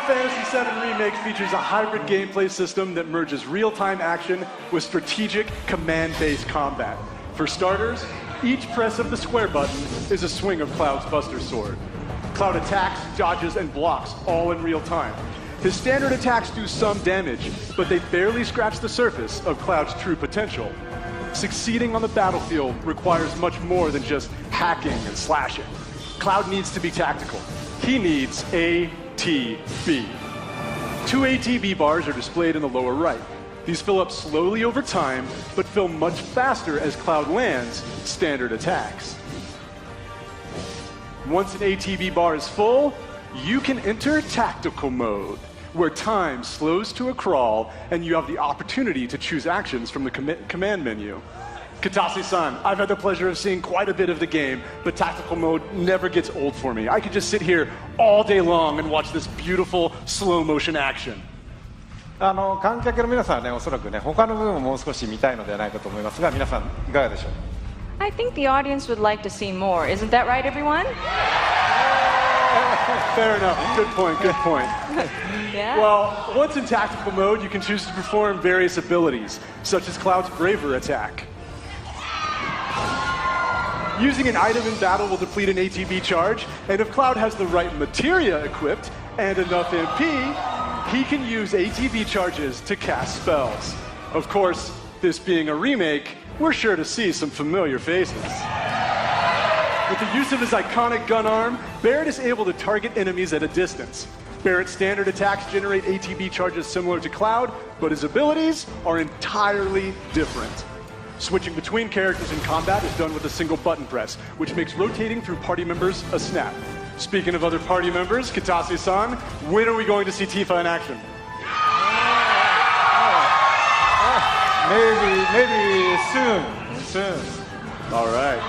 Fantasy VII Remake features a hybrid gameplay system that merges real-time action with strategic command-based combat. For starters, each press of the square button is a swing of Cloud's Buster Sword. Cloud attacks, dodges, and blocks all in real time. His standard attacks do some damage, but they barely scratch the surface of Cloud's true potential. Succeeding on the battlefield requires much more than just hacking and slashing. Cloud needs to be tactical. He needs ATB. 2 ATB bars are displayed in the lower right. These fill up slowly over time, but fill much faster as Cloud lands standard attacks. Once an ATB bar is full, you can enter tactical mode, where time slows to a crawl and you have the opportunity to choose actions from the command menu. Katase-san, I've had the pleasure of seeing quite a bit of the game, but tactical mode never gets old for me. I could just sit here all day long and watch this beautiful slow motion action. 観客の皆さんはね、おそらくね、他の部分ももう少し見たいのではないかと思いますが、皆さんいかがでしょう? I think the audience would like to see more. Isn't that right, everyone? Fair enough. Good point, good point. Yeah. Well, once in tactical mode, you can choose to perform various abilities, such as Cloud's Braver attack. Using an item in battle will deplete an ATB charge, and if Cloud has the right materia equipped and enough MP, he can use ATB charges to cast spells. Of course, this being a remake, we're sure to see some familiar faces. With the use of his iconic gun arm, Barrett is able to target enemies at a distance. Barrett's standard attacks generate ATB charges similar to Cloud, but his abilities are entirely different. Switching between characters in combat is done with a single button press, which makes rotating through party members a snap. Speaking of other party members, Katase-san, when are we going to see Tifa in action? Maybe soon. All right.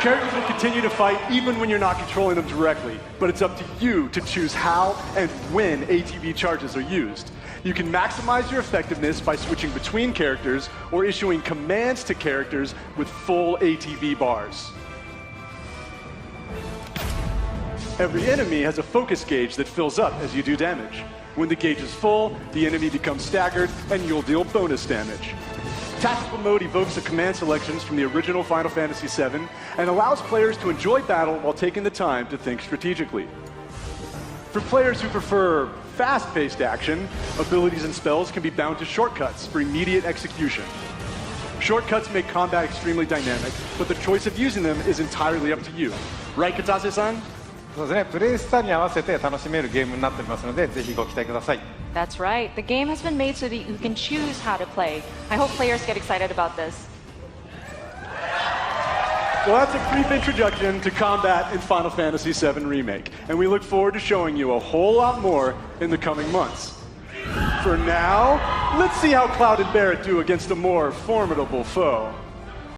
Characters will continue to fight even when you're not controlling them directly, but it's up to you to choose how and when ATB charges are used. You can maximize your effectiveness by switching between characters or issuing commands to characters with full ATB bars. Every enemy has a focus gauge that fills up as you do damage. When the gauge is full, the enemy becomes staggered and you'll deal bonus damage. Tactical mode evokes the command selections from the original Final Fantasy VII and allows players to enjoy battle while taking the time to think strategically. For players who prefer fast-paced action, abilities and spells can be bound to shortcuts for immediate execution. Shortcuts make combat extremely dynamic, but the choice of using them is entirely up to you. Right, Katase-san? そうですね、プレイスタイルに合わせて楽しめるゲームになっておりますので、ぜひご期待ください。That's right. The game has been made so that you can choose how to play. I hope players get excited about this. Well, that's a brief introduction to Combate in Final Fantasy VII Remake, and we look forward to showing you a whole lot more in the coming months. For now, let's see how Cloud and Barrett do against a more formidable foe.